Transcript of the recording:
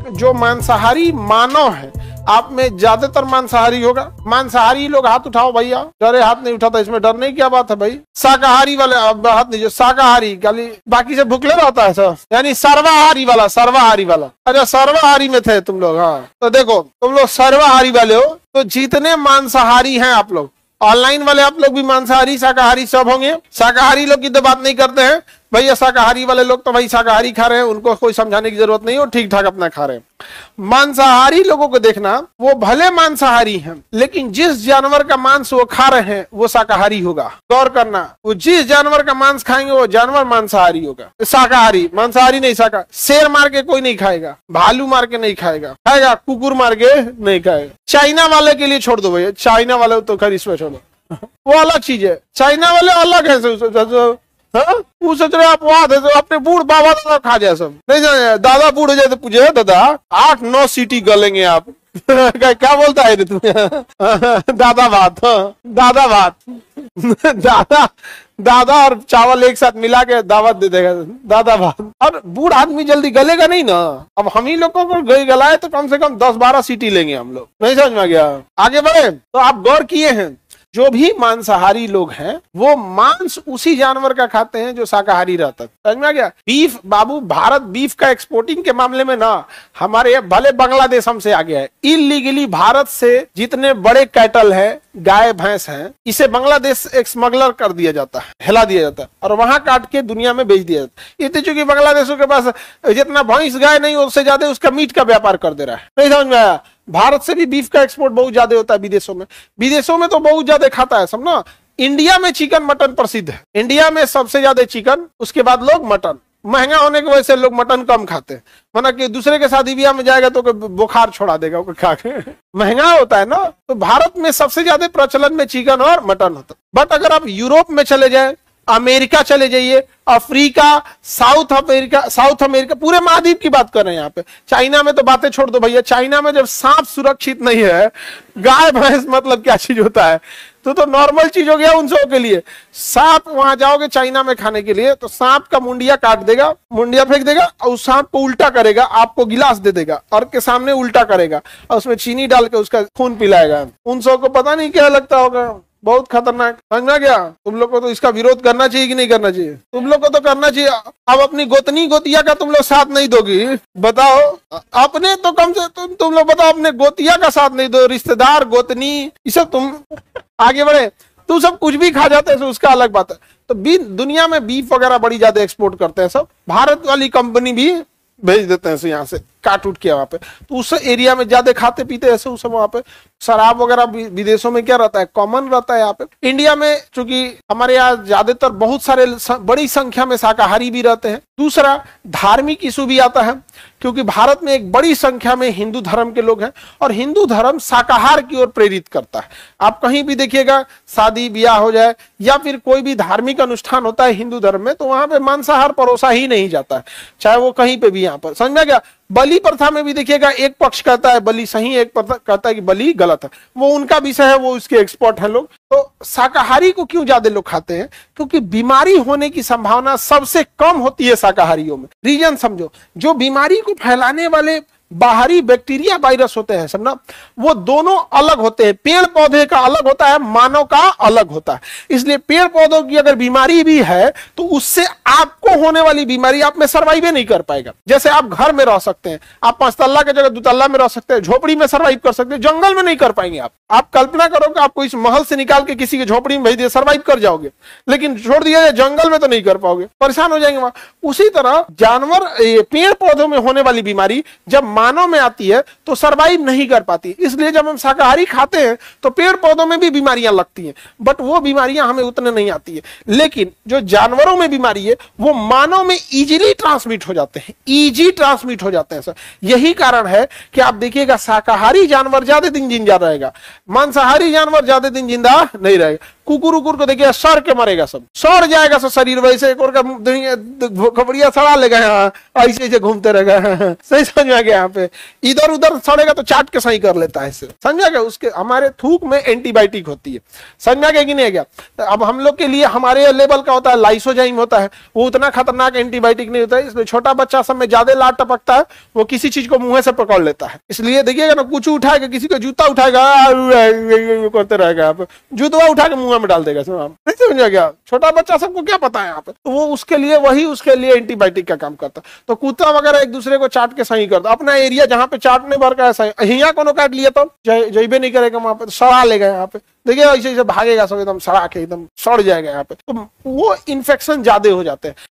जो मांसाहारी मानव है, आप में ज्यादातर मांसाहारी होगा। मांसाहारी लोग हाथ उठाओ भैया, डरे हाथ नहीं उठाता, इसमें डरने की क्या बात है भाई। शाकाहारी वाले हाथ नहीं, जो शाकाहारी खाली बाकी से भूखले रहता है सब, यानी सर्वाहारी वाला, सर्वाहारी वाला। अच्छा सर्वाहारी में थे तुम लोग, हाँ तो देखो तुम लोग सर्वाहारी वाले हो। तो जितने मांसाहारी हैं आप लोग, ऑनलाइन वाले आप लोग भी मांसाहारी शाकाहारी सब होंगे। शाकाहारी लोग की तो बात नहीं करते हैं भैया, शाकाहारी वाले लोग तो भाई शाकाहारी खा रहे हैं, उनको कोई समझाने की जरूरत नहीं, वो ठीक ठाक अपना खा रहे हैं। मांसाहारी लोगों को देखना, वो भले मांसाहारी हैं लेकिन जिस जानवर का मांस वो खा रहे हैं वो शाकाहारी होगा। गौर करना, वो जिस जानवर का मांस खाएंगे वो जानवर मांसाहारी होगा, शाकाहारी, मांसाहारी नहीं शाकाहारी। शेर मार के कोई नहीं खाएगा, भालू मार के नहीं खाएगा, खाएगा कुकुर मार के नहीं खाएगा। चाइना वाले के लिए छोड़ दो भैया, चाइना वाले तो खैर इसमें छोड़ो, वो अलग चीज है। चाइना वाले अलग है, वो सोच रहे आप वहां थे तो अपने बूढ़ बाबा दादा खा जाए सब, नहीं जाए दादा बूढ़ हो जाए तो पूछे दादा 8-9 सीटी गलेंगे आप। क्या बोलता है तू? दादा भात, दादा भात, दादा और चावल एक साथ मिला के दावत दे देगा, दादा भात। और बूढ़ आदमी जल्दी गलेगा नहीं ना। अब हम ही लोगों को गलाए तो कम से कम 10-12 सीटी लेंगे हम लोग, नहीं समझ में गया। आगे बढ़े तो आप गौर किए हैं, जो भी मांसाहारी लोग हैं वो मांस उसी जानवर का खाते हैं जो शाकाहारी रहता है। समझ में आ गया। बीफ बाबू, भारत बीफ का एक्सपोर्टिंग के मामले में ना हमारे भले बांग्लादेश हमसे आगे है। इलीगली भारत से जितने बड़े कैटल है, गाय भैंस हैं, इसे बांग्लादेश एक स्मगलर कर दिया जाता है, हिला दिया जाता है और वहां काट के दुनिया में बेच दिया जाता है। इतने चूंकि बांग्लादेशों के पास जितना भैंस गाय नहीं, उससे ज्यादा उसका मीट का व्यापार कर दे रहा है। नहीं समझ में आया। भारत से भी बीफ का एक्सपोर्ट बहुत ज्यादा होता है विदेशों में, विदेशों में तो बहुत ज्यादा खाता है सब ना। इंडिया में चिकन मटन प्रसिद्ध है, इंडिया में सबसे ज्यादा चिकन, उसके बाद लोग मटन। महंगा होने की वजह से लोग मटन कम खाते हैं, वरना कि दूसरे के शादी ब्याह में जाएगा तो बुखार छोड़ा देगा खा के। महंगा होता है ना, तो भारत में सबसे ज्यादा प्रचलन में चिकन और मटन होता है। बट अगर आप यूरोप में चले जाए, अमेरिका चले जाइए, अफ्रीका, साउथ अमेरिका, पूरे महाद्वीप की बात कर रहे हैं यहाँ पे। चाइना में तो बातें छोड़ दो भैया, चाइना में जब सांप सुरक्षित नहीं है, गाय भैंस मतलब क्या चीज होता है, तो नॉर्मल चीज हो गया उन सबों के लिए। सांप, वहां जाओगे चाइना में खाने के लिए तो सांप का मुंडिया काट देगा, मुंडिया फेंक देगा और उस सांप को उल्टा करेगा, आपको गिलास दे देगा और के सामने उल्टा करेगा और उसमें चीनी डाल के उसका खून पिलाएगा। उन सबों को पता नहीं क्या लगता होगा, बहुत खतरनाक। समझना क्या? तुम लोग को तो इसका विरोध करना चाहिए कि नहीं करना चाहिए? तुम लोग को तो करना चाहिए। अब अपनी गोतनी गोतिया का तुम लोग साथ नहीं दोगी, बताओ। अपने तो कम से तुम लोग बताओ, अपने गोतिया का साथ नहीं दो, रिश्तेदार गोतनी ये सब तुम आगे बढ़े तू सब कुछ भी खा जाते हैं, उसका अलग बात है। तो दुनिया में बीफ वगैरह बड़ी ज्यादा एक्सपोर्ट करते हैं सब, भारत वाली कंपनी भी भेज देते हैं यहाँ से काट उठ के वहां पे, तो उस एरिया में ज्यादा खाते पीते ऐसे उस वहां पे। शराब वगैरह विदेशों में क्या रहता है, कॉमन रहता है। यहाँ पे इंडिया में चूंकि हमारे यहाँ ज्यादातर बहुत सारे बड़ी संख्या में शाकाहारी भी रहते हैं। दूसरा धार्मिक इशू भी आता है, क्योंकि भारत में एक बड़ी संख्या में हिंदू धर्म के लोग हैं और हिंदू धर्म शाकाहार की ओर प्रेरित करता है। आप कहीं भी देखिएगा, शादी ब्याह हो जाए या फिर कोई भी धार्मिक अनुष्ठान होता है हिंदू धर्म में, तो वहां पे मांसाहार परोसा ही नहीं जाता है, चाहे वो कहीं पे भी। यहाँ पर समझ में गया। बलि प्रथा में भी देखिएगा, एक पक्ष कहता है बलि सही, एक पक्ष कहता है कि बलि गलत है, वो उनका विषय है, वो इसके एक्सपर्ट हैं लोग। तो शाकाहारी को क्यों ज्यादा लोग खाते हैं? क्योंकि बीमारी होने की संभावना सबसे कम होती है शाकाहारियों में। रीजन समझो, जो बीमारी को फैलाने वाले बाहरी बैक्टीरिया वायरस होते हैं सब ना, वो दोनों अलग होते हैं। पेड़ पौधे का अलग होता है, मानव का अलग होता है। इसलिए पेड़ पौधों की अगर बीमारी भी है तो उससे आपको होने वाली बीमारी आप में सर्वाइव नहीं कर पाएगा। जैसे आप घर में रह सकते हैं, आप 5 तल्ला की जगह 2 तल्ला में रह सकते हैं, झोपड़ी में सर्वाइव कर सकते हैं, जंगल में नहीं कर पाएंगे आप कल्पना करो कि आपको इस महल से निकाल के किसी की झोपड़ी में भेज दिया, सर्वाइव कर जाओगे, लेकिन छोड़ दिया जाए जंगल में तो नहीं कर पाओगे, परेशान हो जाएंगे वहां। उसी तरह जानवर, पेड़ पौधों में होने वाली बीमारी जब मानव में आती है तो सरवाइव नहीं कर पाती। इसलिए जब हम शाकाहारी खाते हैं तो पेड़ पौधों में भी बीमारियां लगती हैं, बट वो बीमारियां हमें उतने नहीं आती है। लेकिन जो जानवरों में बीमारी है वो मानव में इजीली ट्रांसमिट हो जाते हैं, इजी ट्रांसमिट हो जाते हैं सर। यही कारण है कि आप देखिएगा शाकाहारी जानवर ज्यादा दिन जिंदा रहेगा, मांसाहारी जानवर ज्यादा दिन जिंदा नहीं रहेगा। कुकुर उकुर को देखिए सड़ के मरेगा, सब सड़ जाएगा सब शरीर, वैसे खबड़िया सड़ा लेगा यहाँ, ऐसे ऐसे घूमते रहेगा। सही समझ में आ गया? यहाँ पे इधर उधर सड़ेगा तो चाट के सही कर लेता है इससे, समझा गया? उसके हमारे थूक में एंटीबायोटिक होती है, समझा गया कि नहीं गया? अब हम लोग के लिए हमारे लेवल का होता है, लाइसोजाइम होता है, वो उतना खतरनाक एंटीबायोटिक नहीं होता है, इसलिए छोटा बच्चा सब में ज्यादा लार टपकता है, वो किसी चीज को मुंह से पकड़ लेता है। इसलिए देखिएगा ना, कुछ उठाएगा, किसी का जूता उठाएगा करते रहेगा, आप जूता उठा के मुंह में डाल देगा, नहीं समझा गया? छोटा बच्चा सबको क्या पता है यहाँ पे, तो वो उसके लिए वही उसके लिए एंटीबायोटिक का काम करता है। तो कुत्ता वगैरह एक दूसरे को चाट के सही करता, अपना एरिया जहाँ पे चाटने भर का है, यहाँ कोनो काट लिया तो जइबे नहीं करेगा, वहां पे सड़ा लेगा, यहाँ पे देखिए ऐसे ऐसे भागेगा सब, एकदम सड़ा के एकदम सड़ जाएगा यहाँ पे, तो वो इन्फेक्शन ज्यादा हो जाते हैं।